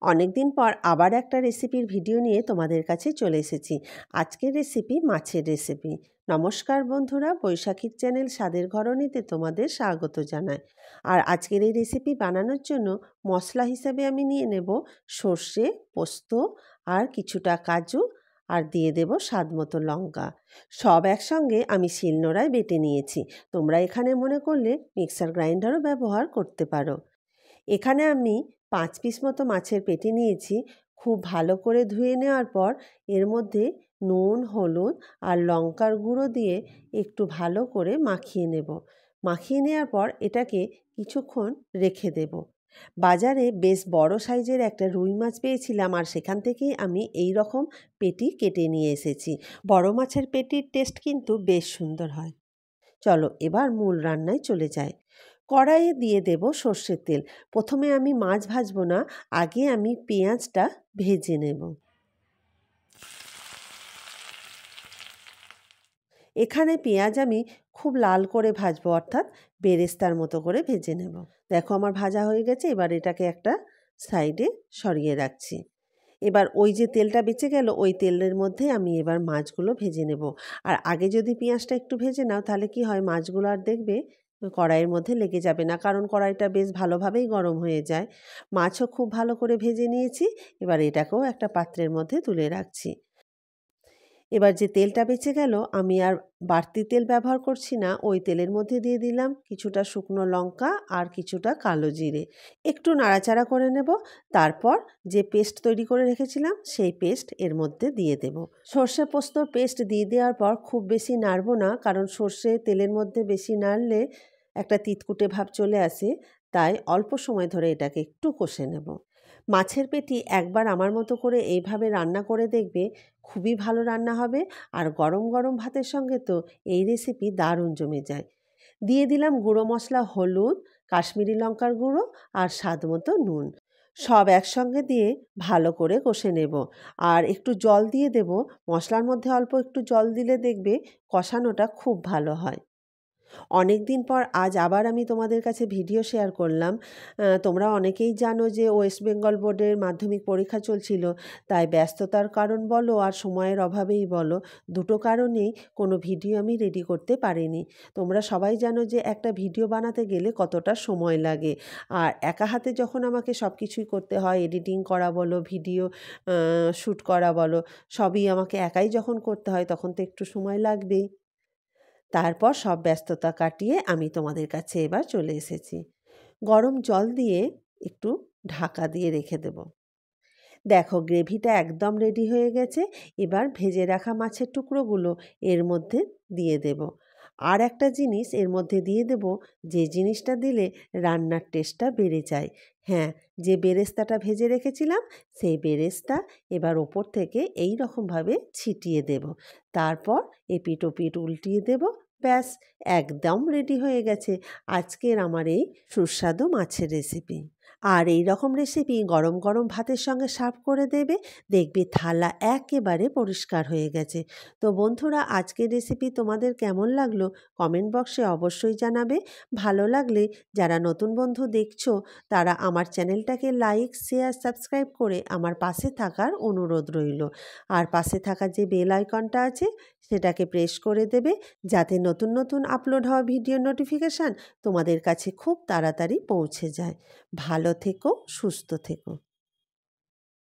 অনেক দিন পর আবার একটা রেসিপির ভিডিও নিয়ে তোমাদের কাছে চলে এসেছি। আজকের রেসিপি মাছের রেসিপি। নমস্কার বন্ধুরা, বৈশাখীর চ্যানেল স্বাদের ঘরণীতে তোমাদের স্বাগত জানাই। আর আজকের এই রেসিপি বানানোর জন্য মশলা হিসাবে আমি নিয়ে নেব সর্ষে, পোস্ত আর কিছুটা কাজু, আর দিয়ে দেব স্বাদ মতো লঙ্কা। সব একসঙ্গে আমি শিলনোড়ায় বেটে নিয়েছি। তোমরা এখানে মনে করলে মিক্সার গ্রাইন্ডারও ব্যবহার করতে পারো। এখানে আমি 5 পিস মতো মাছের পেটি নিয়েছি। খুব ভালো করে ধুয়ে নেওয়ার পর এর মধ্যে নুন, হলুদ আর লঙ্কার গুঁড়ো দিয়ে একটু ভালো করে মাখিয়ে নেব। মাখিয়ে নেওয়ার পর এটাকে কিছুক্ষণ রেখে দেব। বাজারে বেশ বড় সাইজের একটা রুই মাছ পেয়েছিলাম, আর সেখান থেকেই আমি এই রকম পেটি কেটে নিয়ে এসেছি। বড় মাছের পেটির টেস্ট কিন্তু বেশ সুন্দর হয়। চলো এবার মূল রান্নায় চলে যাই। কড়াইয়ে দিয়ে দেব সর্ষের তেল। প্রথমে আমি মাছ ভাজবো না, আগে আমি পেঁয়াজটা ভেজে নেব। এখানে পেঁয়াজ আমি খুব লাল করে ভাজবো, অর্থাৎ বেরেস্তার মতো করে ভেজে নেব। দেখো আমার ভাজা হয়ে গেছে। এবার এটাকে একটা সাইডে সরিয়ে রাখছি। এবার ওই যে তেলটা বেঁচে গেল, ওই তেলের মধ্যে আমি এবার মাছগুলো ভেজে নেব। আর আগে যদি পেঁয়াজটা একটু ভেজে নাও, তাহলে কি হয়, মাছগুলো আর দেখবে কড়াইয়ের মধ্যে লেগে যাবে না, কারণ কড়াইটা বেশ ভালোভাবেই গরম হয়ে যায়। মাছও খুব ভালো করে ভেজে নিয়েছি। এবার এটাকেও একটা পাত্রের মধ্যে তুলে রাখছি। এবার যে তেলটা বেঁচে গেল, আমি আর বাড়তি তেল ব্যবহার করছি না। ওই তেলের মধ্যে দিয়ে দিলাম কিছুটা শুকনো লঙ্কা আর কিছুটা কালো জিরে। একটু নাড়াচাড়া করে নেব। তারপর যে পেস্ট তৈরি করে রেখেছিলাম সেই পেস্ট এর মধ্যে দিয়ে দেব। সর্ষে পোস্তর পেস্ট দিয়ে দেওয়ার পর খুব বেশি নাড়ব না, কারণ সর্ষে তেলের মধ্যে বেশি নাড়লে একটা তিতকুটে ভাব চলে আসে। তাই অল্প সময় ধরে এটাকে একটু কষে নেব। মাছের পেটি একবার আমার মতো করে এইভাবে রান্না করে দেখবে, খুবই ভালো রান্না হবে। আর গরম গরম ভাতের সঙ্গে তো এই রেসিপি দারুণ জমে যায়। দিয়ে দিলাম গুঁড়ো মশলা, হলুদ, কাশ্মীরি লঙ্কার গুঁড়ো আর স্বাদ মতো নুন। সব একসঙ্গে দিয়ে ভালো করে কষে নেব। আর একটু জল দিয়ে দেব। মশলার মধ্যে অল্প একটু জল দিলে দেখবে কষানোটা খুব ভালো হয়। অনেক দিন পর আজ আবার আমি তোমাদের কাছে ভিডিও শেয়ার করলাম। তোমরা অনেকেই জানো যে ওয়েস্ট বেঙ্গল বোর্ডের মাধ্যমিক পরীক্ষা চলছিল। তাই ব্যস্ততার কারণ বলো আর সময়ের অভাবেই বলো, দুটো কারণেই কোনো ভিডিও আমি রেডি করতে পারিনি। তোমরা সবাই জানো যে একটা ভিডিও বানাতে গেলে কতটা সময় লাগে। আর একা হাতে যখন আমাকে সব কিছুই করতে হয়, এডিটিং করা বলো, ভিডিও শ্যুট করা বলো, সবই আমাকে একাই যখন করতে হয়, তখন তো একটু সময় লাগবেই। তারপর সব ব্যস্ততা কাটিয়ে আমি তোমাদের কাছে এবার চলে এসেছি। গরম জল দিয়ে একটু ঢাকা দিয়ে রেখে দেব। দেখো গ্রেভিটা একদম রেডি হয়ে গেছে। এবার ভেজে রাখা মাছের টুকরোগুলো এর মধ্যে দিয়ে দেব। আর একটা জিনিস এর মধ্যে দিয়ে দেব, যে জিনিসটা দিলে রান্নার টেস্টটা বেড়ে যায়। হ্যাঁ, যে বেরেস্তাটা ভেজে রেখেছিলাম সেই বেরেস্তা এবার ওপর থেকে এই রকমভাবে ছিটিয়ে দেব। তারপর এপিঠ ওপিঠ উল্টিয়ে দেব। ব্যাস, একদম রেডি হয়ে গেছে আজকের আমার এই সুস্বাদু মাছের রেসিপি। আর এই রকম রেসিপি গরম গরম ভাতের সঙ্গে সার্ভ করে দেবে, দেখবে থালা একেবারে পরিষ্কার হয়ে গেছে। তো বন্ধুরা, আজকের রেসিপি তোমাদের কেমন লাগলো কমেন্ট বক্সে অবশ্যই জানাবে। ভালো লাগলে যারা নতুন বন্ধু দেখছো, তারা আমার চ্যানেলটাকে লাইক, শেয়ার, সাবস্ক্রাইব করে আমার পাশে থাকার অনুরোধ রইল। আর পাশে থাকা যে বেল আইকনটা আছে সেটাকে প্রেস করে দেবে, যাতে নতুন নতুন আপলোড হওয়া ভিডিও নোটিফিকেশান তোমাদের কাছে খুব তাড়াতাড়ি পৌঁছে যায়। ভালো থেকো, সুস্থ থেকো।